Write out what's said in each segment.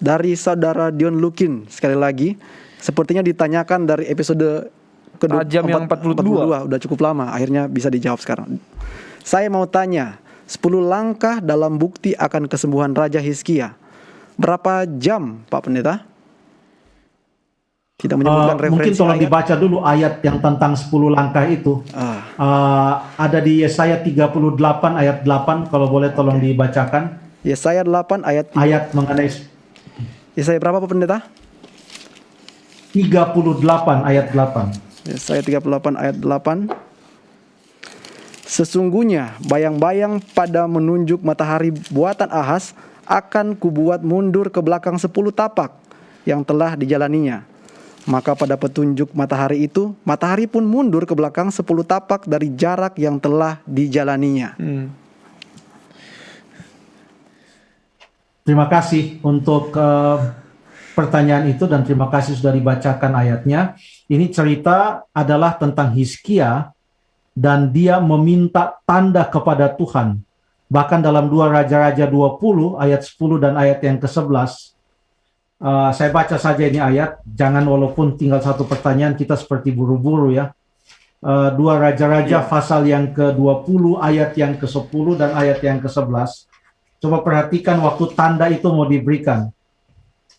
dari saudara Dion Lukin. Sekali lagi, sepertinya ditanyakan dari episode Tajam yang 42. Udah cukup lama, akhirnya bisa dijawab sekarang. Saya mau tanya, 10 langkah dalam bukti akan kesembuhan Raja Hizkia. Berapa jam, Pak Pendeta? Tidak menyebutkan referensi mungkin tolong ayat. dibaca dulu ayat yang tentang 10 langkah itu. Ada di Yesaya 38 ayat 8, kalau boleh tolong dibacakan. Yesaya 8 ayat 3. Ayat mengenai Yesaya berapa, Pak Pendeta? 38 ayat 8. Yesaya 38 ayat 8. Sesungguhnya bayang-bayang pada menunjuk matahari buatan Ahaz akan kubuat mundur ke belakang 10 tapak yang telah dijalaninya. Maka pada petunjuk matahari itu, matahari pun mundur ke belakang 10 tapak dari jarak yang telah dijalaninya. Terima kasih untuk pertanyaan itu dan terima kasih sudah dibacakan ayatnya. Ini cerita adalah tentang Hizkia dan dia meminta tanda kepada Tuhan. Bahkan dalam 2 Raja-Raja 20 ayat 10 dan ayat yang ke-11. Saya baca saja ini ayat, jangan walaupun tinggal satu pertanyaan kita seperti buru-buru ya. 2 Raja-Raja pasal yang ke-20 ayat yang ke-10 dan ayat yang ke-11. Coba perhatikan waktu tanda itu mau diberikan.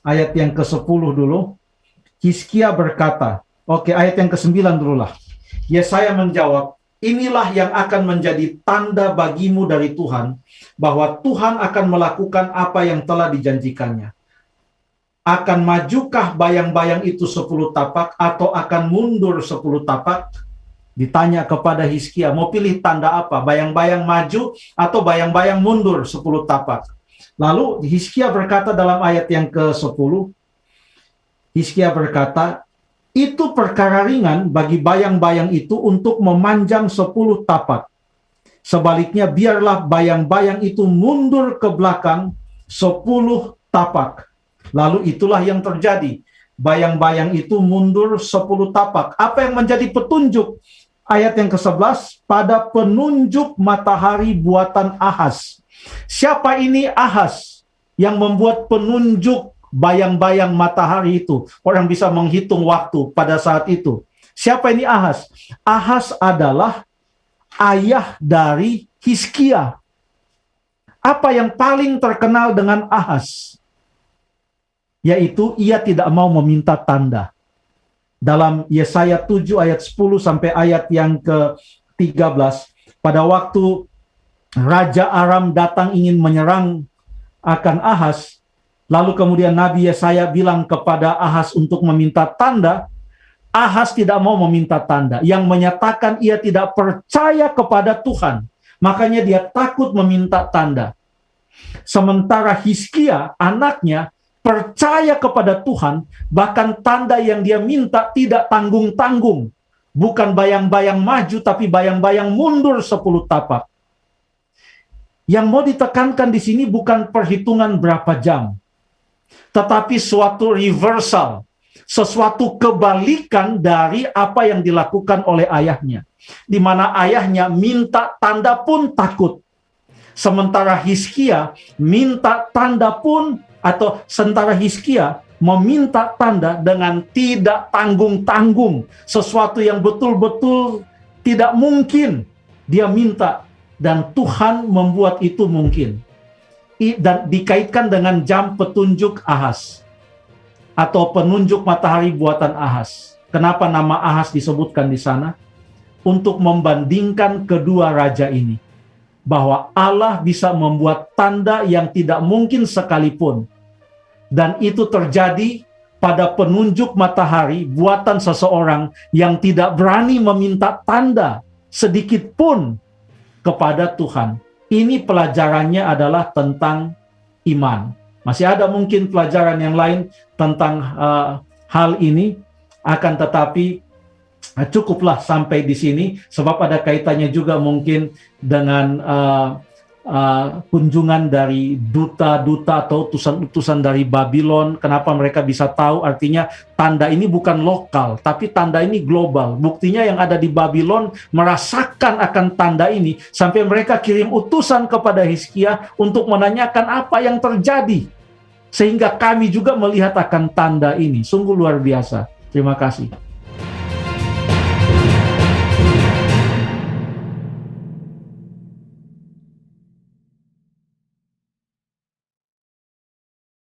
Ayat yang ke-10 dulu. Hizkia berkata, ayat yang ke-9 dulu lah. Yesaya menjawab, inilah yang akan menjadi tanda bagimu dari Tuhan, bahwa Tuhan akan melakukan apa yang telah dijanjikannya. Akan majukah bayang-bayang itu 10 tapak atau akan mundur 10 tapak? Ditanya kepada Hizkia, mau pilih tanda apa? Bayang-bayang maju atau bayang-bayang mundur 10 tapak? Lalu Hizkia berkata dalam ayat yang ke-10, Hizkia berkata, itu perkara ringan bagi bayang-bayang itu untuk memanjang 10 tapak. Sebaliknya biarlah bayang-bayang itu mundur ke belakang 10 tapak. Lalu itulah yang terjadi. Bayang-bayang itu mundur 10 tapak. Apa yang menjadi petunjuk? Ayat yang ke-11, pada penunjuk matahari buatan Ahaz. Siapa ini Ahaz yang membuat penunjuk bayang-bayang matahari itu? Orang bisa menghitung waktu pada saat itu. Siapa ini Ahaz? Ahaz adalah ayah dari Hizkia. Apa yang paling terkenal dengan Ahaz? Yaitu ia tidak mau meminta tanda. Dalam Yesaya 7 ayat 10 sampai ayat yang ke-13, pada waktu Raja Aram datang ingin menyerang akan Ahaz, lalu kemudian Nabi Yesaya bilang kepada Ahaz untuk meminta tanda, Ahaz tidak mau meminta tanda, yang menyatakan ia tidak percaya kepada Tuhan. Makanya dia takut meminta tanda. Sementara Hizkia, anaknya, percaya kepada Tuhan, bahkan tanda yang dia minta tidak tanggung-tanggung. Bukan bayang-bayang maju, tapi bayang-bayang mundur 10 tapak. Yang mau ditekankan di sini bukan perhitungan berapa jam, tetapi suatu reversal, sesuatu kebalikan dari apa yang dilakukan oleh ayahnya. Di mana ayahnya minta tanda pun takut. Sementara Hizkia minta tanda pun, atau sementara Hizkia meminta tanda dengan tidak tanggung-tanggung. Sesuatu yang betul-betul tidak mungkin dia minta. Dan Tuhan membuat itu mungkin. Dan dikaitkan dengan jam petunjuk Ahaz. Atau penunjuk matahari buatan Ahaz. Kenapa nama Ahaz disebutkan di sana? Untuk membandingkan kedua raja ini. Bahwa Allah bisa membuat tanda yang tidak mungkin sekalipun. Dan itu terjadi pada penunjuk matahari buatan seseorang yang tidak berani meminta tanda sedikit pun kepada Tuhan. Ini pelajarannya adalah tentang iman. Masih ada mungkin pelajaran yang lain tentang hal ini, akan tetapi cukuplah sampai di sini, sebab ada kaitannya juga mungkin dengan kunjungan dari duta-duta atau utusan-utusan dari Babylon. Kenapa mereka bisa tahu? Artinya tanda ini bukan lokal, tapi tanda ini global. Buktinya yang ada di Babylon merasakan akan tanda ini, sampai mereka kirim utusan kepada Hizkia untuk menanyakan apa yang terjadi. sehingga kami juga melihat akan tanda ini. Sungguh luar biasa. Terima kasih.